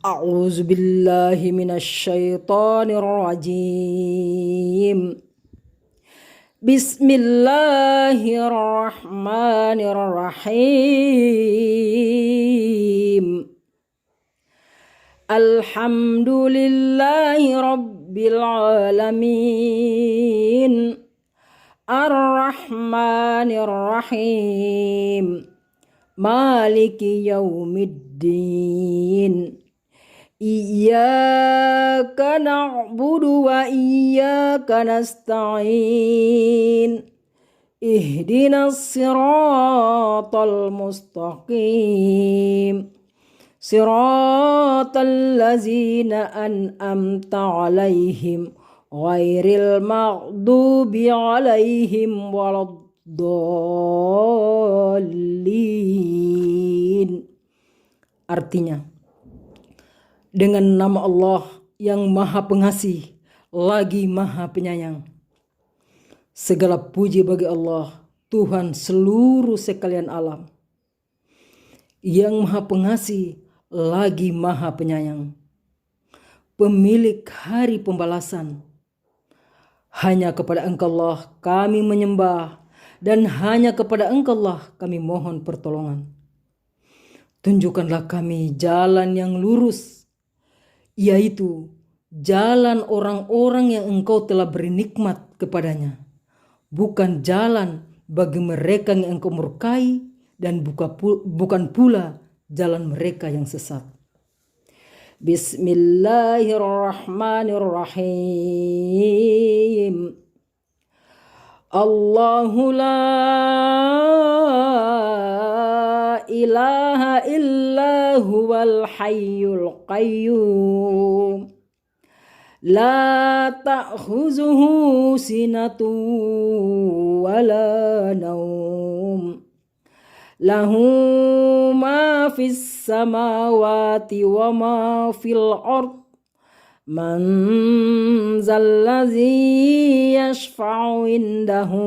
أعوذ بالله من الشيطان الرجيم. بسم الله الرحمن الرحيم. الحمد لله رب العالمين الرحمن الرحيم مالك يوم الدين إياك نعبد وإياك نستعين اهدنا الصراط المستقيم صراط الذين أنعمت عليهم غير المغضوب عليهم ولا الضالين. Artinya, dengan nama Allah yang Maha Pengasih lagi Maha Penyayang. Segala puji bagi Allah, Tuhan seluruh sekalian alam, yang Maha Pengasih lagi Maha Penyayang, pemilik hari pembalasan. Hanya kepada Engkau Allah kami menyembah, dan hanya kepada Engkau Allah kami mohon pertolongan. Tunjukkanlah kami jalan yang lurus, yaitu jalan orang-orang yang Engkau telah beri nikmat kepadanya, bukan jalan bagi mereka yang Engkau murkai, dan bukan pula jalan mereka yang sesat. Bismillahirrahmanirrahim. Allahu la ilaha illa huwal hayyul qayyum la ta'khuzuhu sinatu wala naum lahu ma fis samawati wa ma fil ard man zallazi yashfa'u indahu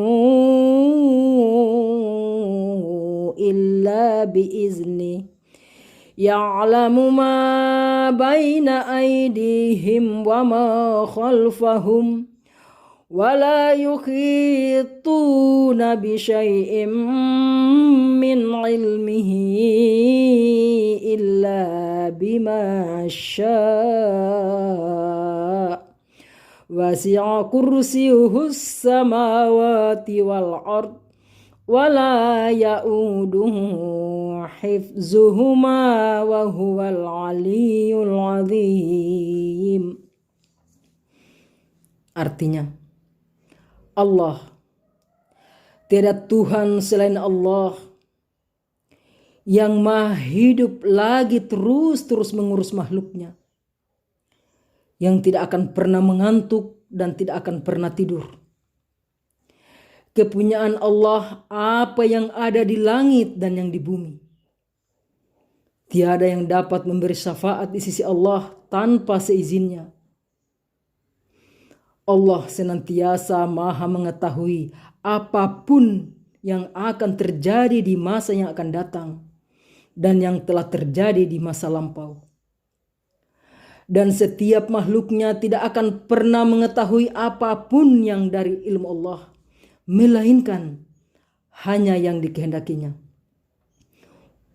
illa biizni ya'lamu ma baina aydihim wa ma khalfahum wa la yuhituna bi syai'in min ilmihi illa bima syaa wasi'a kursiyyuhus samawati wal ard wala ya'uduhu hifzuhuma wa huwal aliyyul azim. Artinya, Allah, tiada Tuhan selain Allah yang maha hidup lagi terus mengurus makhluknya, yang tidak akan pernah mengantuk dan tidak akan pernah tidur. Kepunyaan Allah apa yang ada di langit dan yang di bumi. Tiada yang dapat memberi syafaat di sisi Allah tanpa seizinnya. Allah senantiasa maha mengetahui apapun yang akan terjadi di masa yang akan datang dan yang telah terjadi di masa lampau. Dan setiap makhluknya tidak akan pernah mengetahui apapun yang dari ilmu Allah, melainkan hanya yang dikehendakinya.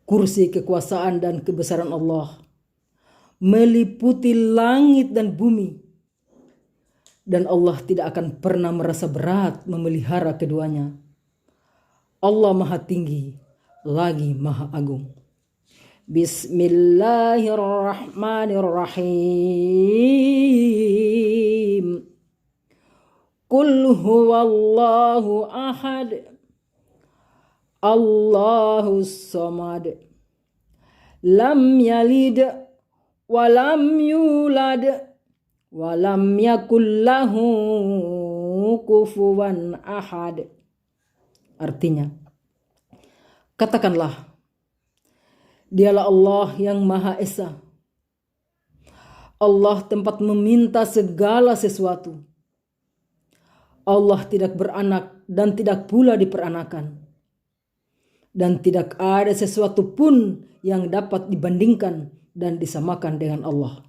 Kursi kekuasaan dan kebesaran Allah meliputi langit dan bumi, dan Allah tidak akan pernah merasa berat memelihara keduanya. Allah maha tinggi lagi maha agung. Bismillahirrahmanirrahim. Qul huwallahu ahad Allahus samad lam yalid wa lam yulad wa lam yakul lahu kufuwan ahad. Artinya, katakanlah, dialah Allah yang Maha Esa, Allah tempat meminta segala sesuatu. Allah tidak beranak dan tidak pula diperanakan. dan tidak ada sesuatu pun yang dapat dibandingkan dan disamakan dengan Allah.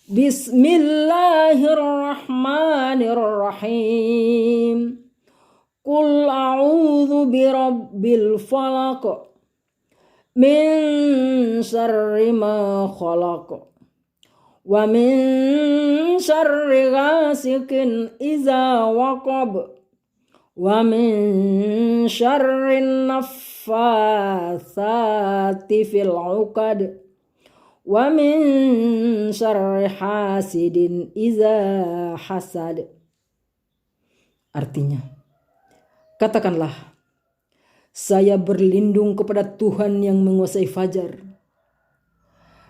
Bismillahirrahmanirrahim. Qul a'udzu birabbil falaq min syarri ma khalaq wa min syarri ghasiqin idza waqab wa min syarri naffatsati fil 'uqad wa min syarri hasidin idza hasad. Artinya, katakanlah, saya berlindung kepada Tuhan yang menguasai fajar,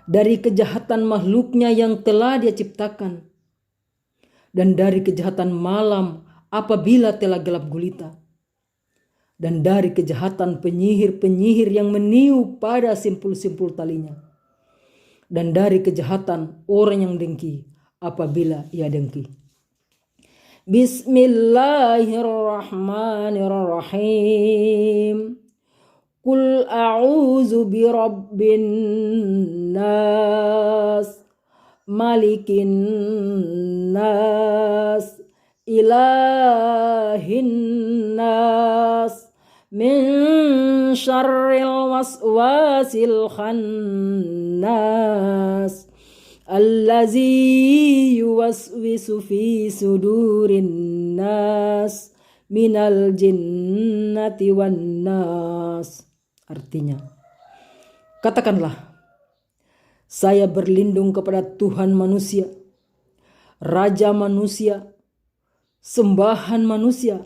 dari kejahatan makhluknya yang telah Dia ciptakan, dan dari kejahatan malam apabila telah gelap gulita, dan dari kejahatan penyihir-penyihir yang meniup pada simpul-simpul talinya, dan dari kejahatan orang yang dengki apabila ia dengki. Bismillahirrahmanirrahim. Qul a'udzu birabbin nas, malikin nas, ilahin nas, min syarril waswasil khannas, allazi yuwaswisu fi sudurin nas minal jinnati wan nas. Artinya, katakanlah, saya berlindung kepada Tuhan manusia, Raja manusia, sembahan manusia,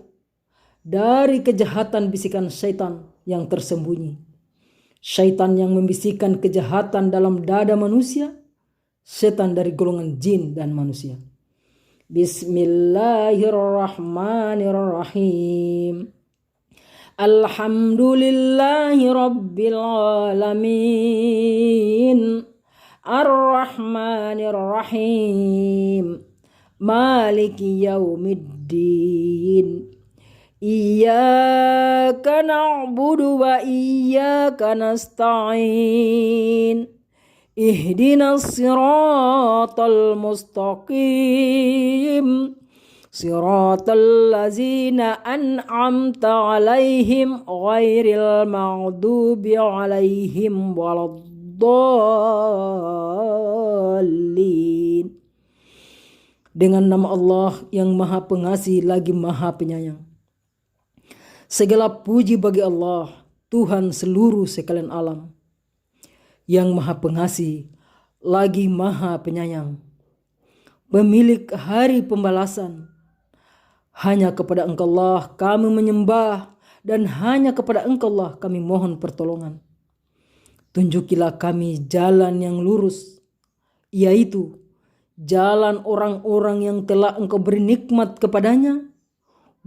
dari kejahatan bisikan syaitan yang tersembunyi. Syaitan yang membisikkan kejahatan dalam dada manusia, setan dari golongan jin dan manusia. Bismillahirrahmanirrahim. Alhamdulillahi rabbil alamin. Ar-Rahmanir-Rahim. Maliki yaumiddin. Iyyaka na'budu wa iyyaka nasta'in. Ihdinas siratal mustaqim. Siratal ladzina an'amta 'alaihim ghairil maghdubi 'alaihim waladdallin. Dengan nama Allah yang Maha Pengasih lagi Maha Penyayang. Segala puji bagi Allah, Tuhan seluruh sekalian alam, yang Maha Pengasih lagi Maha Penyayang, pemilik hari pembalasan. Hanya kepada Engkau Allah kami menyembah, dan hanya kepada Engkau Allah kami mohon pertolongan. Tunjukilah kami jalan yang lurus, yaitu jalan orang-orang yang telah Engkau beri nikmat kepadanya,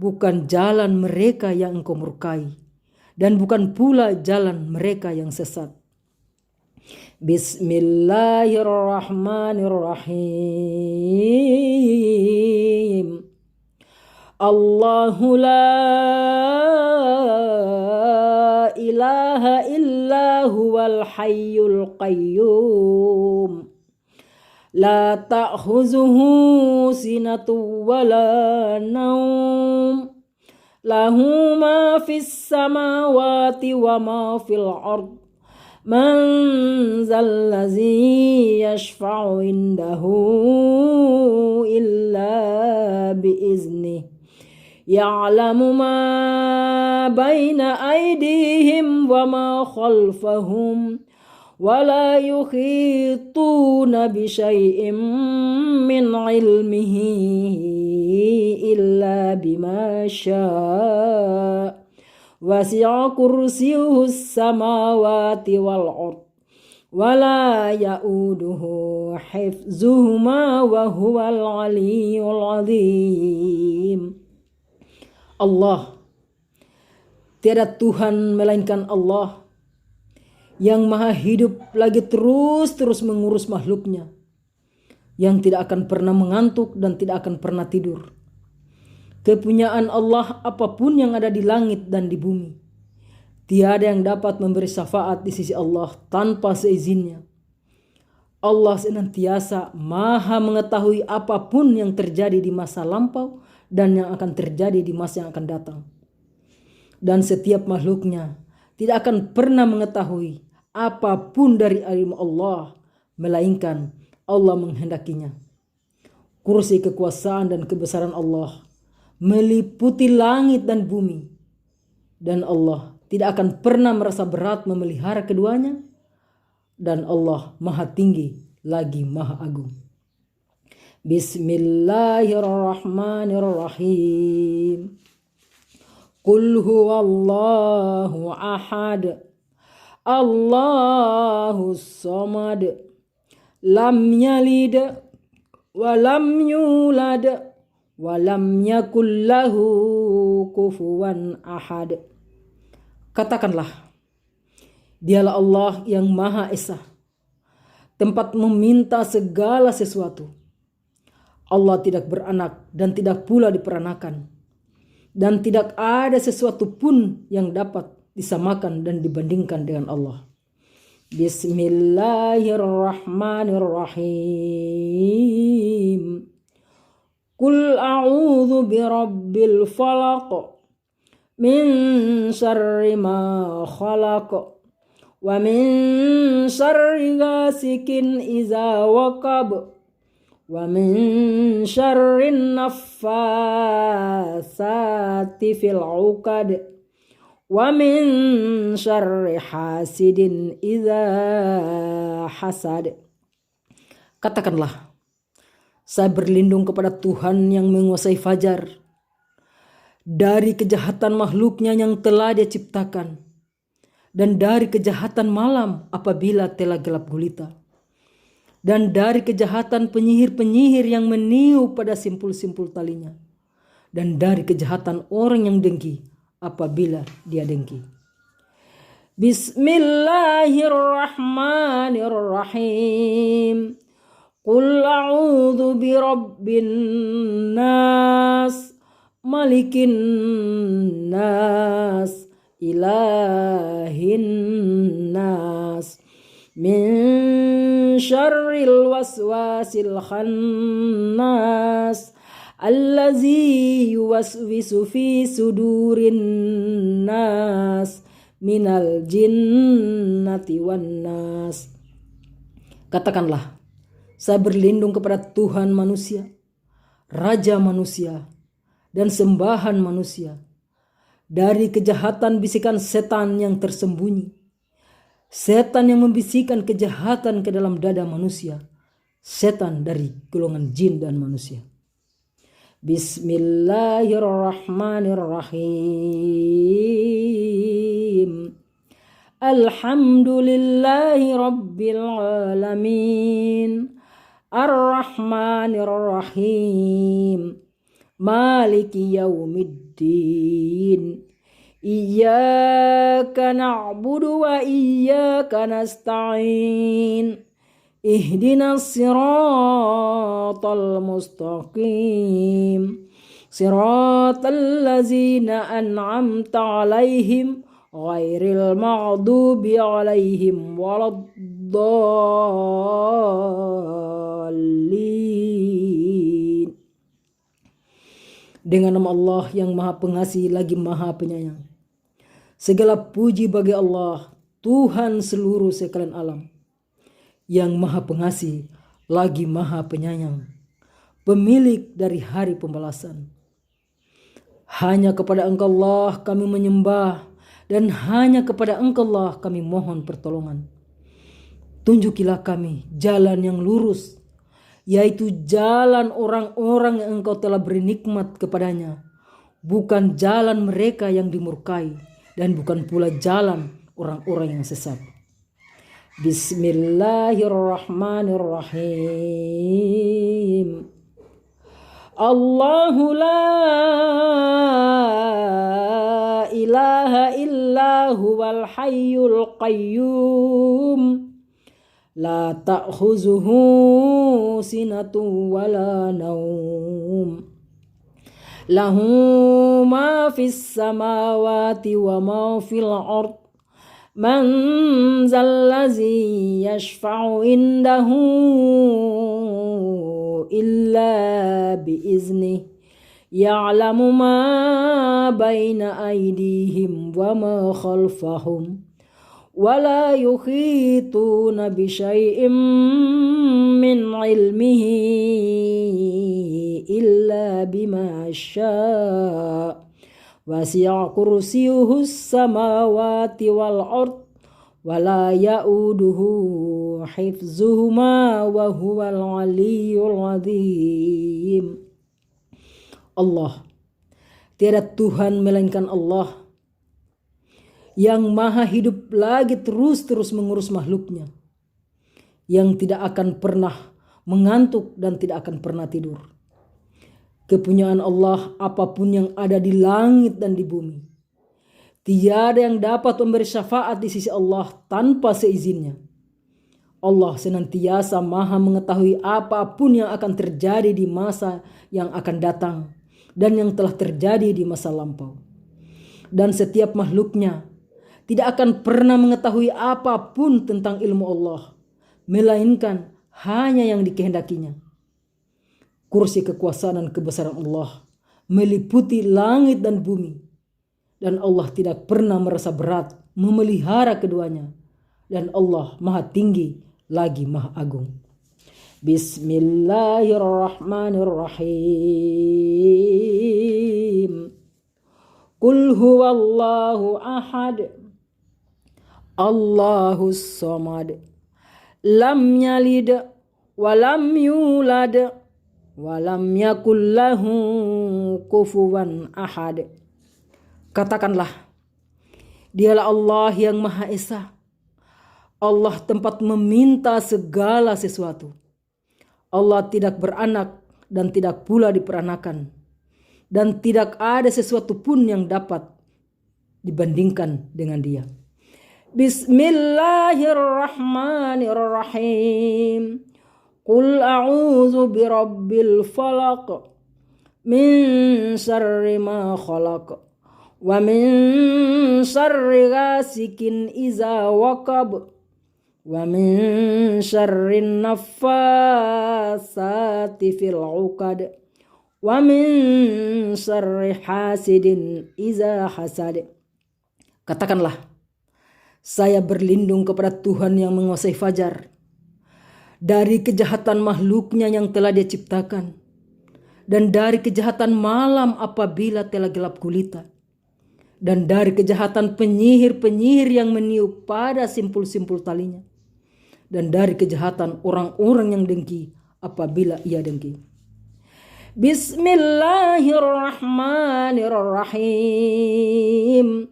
bukan jalan mereka yang Engkau murkai, dan bukan pula jalan mereka yang sesat. Bismillahirrahmanirrahim. Allahu la ilaha illa huwal hayyul qayyum. La ta'khuzuhu sinatun wa la naum. Lahu ma fis samawati wa ma fil ard. Man zallazi yashfa'u indahu illa biiznih. Ya'lamu ma baina aydihim wa ma khalfahum. ولا يحيطون بشيء من علمه إلا بما شاء وسع كرسيه السماوات والأرض ولا يؤوده حفظهما وهو العلي العظيم. Allah, tiada Tuhan melainkan Allah yang maha hidup lagi terus mengurus makhluknya, yang tidak akan pernah mengantuk dan tidak akan pernah tidur. Kepunyaan Allah apapun yang ada di langit dan di bumi, Tiada yang dapat memberi syafaat di sisi Allah tanpa seizinnya. Allah senantiasa maha mengetahui apapun yang terjadi di masa lampau dan yang akan terjadi di masa yang akan datang. Dan setiap makhluknya tidak akan pernah mengetahui apapun dari ilmu Allah, melainkan Allah menghendakinya. Kursi kekuasaan dan kebesaran Allah meliputi langit dan bumi. Dan Allah tidak akan pernah merasa berat memelihara keduanya. Dan Allah maha tinggi lagi maha agung. Bismillahirrahmanirrahim. Qul huwallahu ahad. Allahus samad. Lam yalid wa lam yulad wa lam yakul lahu kufuwan ahad. Katakanlah, Dialah Allah yang Maha Esa, tempat meminta segala sesuatu. Allah tidak beranak dan tidak pula diperanakan. Dan tidak ada sesuatu pun yang dapat disamakan dan dibandingkan dengan Allah. Bismillahirrahmanirrahim. Qul a'udzu birabbil falaq min syarri ma khalaq. Wa min syarri ghasikin iza waqab. Wa min syarri naffasati fil 'uqad. Wa min syarri hasidin iza hasad. Katakanlah, saya berlindung kepada Tuhan yang menguasai fajar, dari kejahatan makhluknya yang telah Dia ciptakan, dan dari kejahatan malam apabila telah gelap gulita, dan dari kejahatan penyihir-penyihir yang meniup pada simpul-simpul talinya, dan dari kejahatan orang yang dengki apabila dia dengki. Bismillahirrahmanirrahim. Qul a'udzu birabbin nas, malikin nas, ilahin nas, min syarril waswasil khannas, allazi yuwaswisu fi sudurin nas, minal jinnati wan nas. Katakanlah, saya berlindung kepada Tuhan manusia, Raja manusia, dan sembahan manusia, dari kejahatan bisikan setan yang tersembunyi, setan yang membisikkan kejahatan ke dalam dada manusia, setan dari golongan jin dan manusia. Bismillahirrahmanirrahim. Alhamdulillahi rabbil alamin. Ar-Rahmanir-Rahim. Maliki yaumiddin. Iyyaka na'budu wa iyyaka nasta'in. Ihdinas siratal mustaqim. Siratal ladzina an'amta 'alaihim ghairil maghdubi 'alaihim waladdallin. Dengan nama Allah yang Maha Pengasih lagi Maha Penyayang. Segala puji bagi Allah, Tuhan seluruh sekalian alam, yang Maha Pengasih lagi Maha Penyayang, pemilik dari hari pembalasan. Hanya kepada Engkau Allah kami menyembah, dan hanya kepada Engkau Allah kami mohon pertolongan. Tunjukilah kami jalan yang lurus, yaitu jalan orang-orang yang Engkau telah beri nikmat kepadanya, bukan jalan mereka yang dimurkai, dan bukan pula jalan orang-orang yang sesat. Bismillahirrahmanirrahim. Allahu la ilaha illa huwal hayyul qayyum. La ta'khuzuhu sinatun wala naum. lahu ma fis samawati wa ma fil ard man zallazi yashfa'u indahu illa biiznih ya'lamu ma baina aydihim wa ma khalfahum wa la yukhituna bi syai'in min ilmihi illa bima syaa wasi'a kursiyuhus samawati wal ard wa la ya'uduhu hifzuhuma wa huwal aliyyul azim. Allah, tiada Tuhan melainkan Allah yang maha hidup lagi terus mengurus makhluknya, yang tidak akan pernah mengantuk dan tidak akan pernah tidur. Kepunyaan Allah apapun yang ada di langit dan di bumi. Tiada yang dapat memberi syafaat di sisi Allah tanpa seizinnya. Allah senantiasa maha mengetahui apapun yang akan terjadi di masa yang akan datang dan yang telah terjadi di masa lampau. Dan setiap makhluknya tidak akan pernah mengetahui apapun tentang ilmu Allah, melainkan hanya yang dikehendakinya. Kursi kekuasaan dan kebesaran Allah meliputi langit dan bumi, dan Allah tidak pernah merasa berat memelihara keduanya, dan Allah maha tinggi lagi maha agung. Bismillahirrahmanirrahim. Qul huwallahu ahad, Allahus samad, lam yalid wa lam yulad wa lam yakul lahu kufuwan ahad. Katakanlah, dialah Allah yang Maha Esa, Allah tempat meminta segala sesuatu. Allah tidak beranak dan tidak pula diperanakan, dan tidak ada sesuatu pun yang dapat dibandingkan dengan Dia. Bismillahirrahmanirrahim. Qul a'udzu birabbil falaq min syarri ma khalaq wa min syarri ghasikin iza waqab wa min syarri naffasati fil 'uqad wa min syarri hasidin iza hasad. Katakanlah, saya berlindung kepada Tuhan yang menguasai fajar, dari kejahatan makhluknya yang telah Dia ciptakan, dan dari kejahatan malam apabila telah gelap gulita, dan dari kejahatan penyihir-penyihir yang meniup pada simpul-simpul talinya, dan dari kejahatan orang-orang yang dengki apabila ia dengki. Bismillahirrahmanirrahim.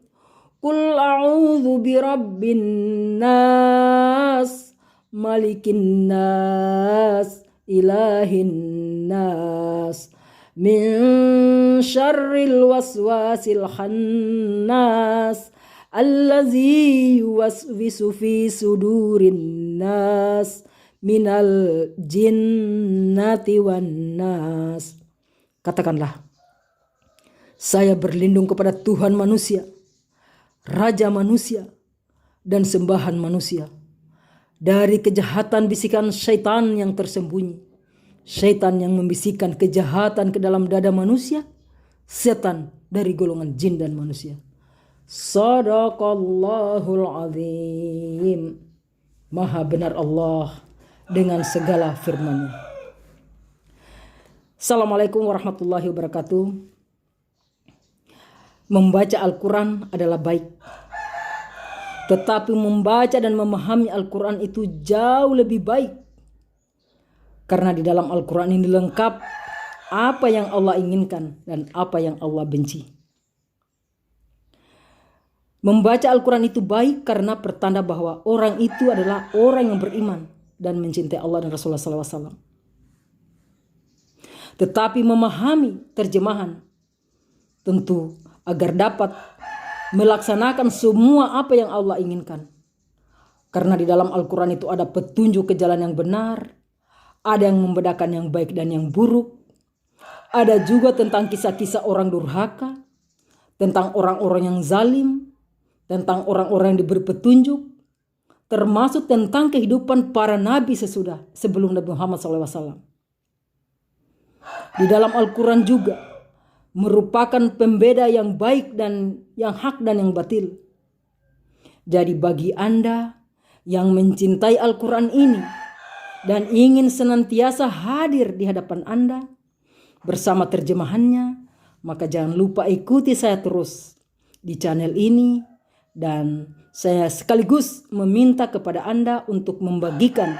Qul a'udzu birabbin nas, malikin nas, ilahin nas, min syarril waswasil khannas, allazi yuwaswisu fi sudurin nas, minal jinnati wan nas. Katakanlah, saya berlindung kepada Tuhan manusia, Raja manusia, dan sembahan manusia, dari kejahatan bisikan syaitan yang tersembunyi, syaitan yang membisikkan kejahatan ke dalam dada manusia, setan dari golongan jin dan manusia. Shadaqallahul azim. Maha benar Allah dengan segala firman-Nya. Assalamualaikum warahmatullahi wabarakatuh. Membaca Al-Quran adalah baik, tetapi membaca dan memahami Al-Quran itu jauh lebih baik, karena di dalam Al-Quran ini lengkap apa yang Allah inginkan dan apa yang Allah benci. Membaca Al-Quran itu baik karena pertanda bahwa orang itu adalah orang yang beriman dan mencintai Allah dan Rasulullah SAW. Tetapi memahami terjemahan tentu agar dapat melaksanakan semua apa yang Allah inginkan. Karena di dalam Al-Quran itu ada petunjuk ke jalan yang benar, ada yang membedakan yang baik dan yang buruk, Ada juga tentang kisah-kisah orang durhaka, tentang orang-orang yang zalim, tentang orang-orang yang diberi petunjuk, termasuk tentang kehidupan para nabi sebelum Nabi Muhammad SAW. Di dalam Al-Quran juga merupakan pembeda yang baik dan yang hak dan yang batil. Jadi bagi Anda yang mencintai Al-Quran ini dan ingin senantiasa hadir di hadapan Anda bersama terjemahannya, maka jangan lupa ikuti saya terus di channel ini. Dan saya sekaligus meminta kepada Anda untuk membagikan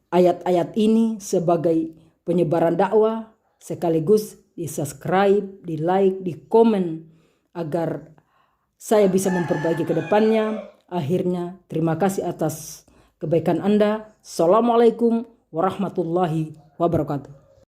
ayat-ayat ini sebagai penyebaran dakwah, sekaligus di subscribe, di like, di komen agar saya bisa memperbaiki ke depannya. Akhirnya terima kasih atas kebaikan Anda. Assalamualaikum warahmatullahi wabarakatuh.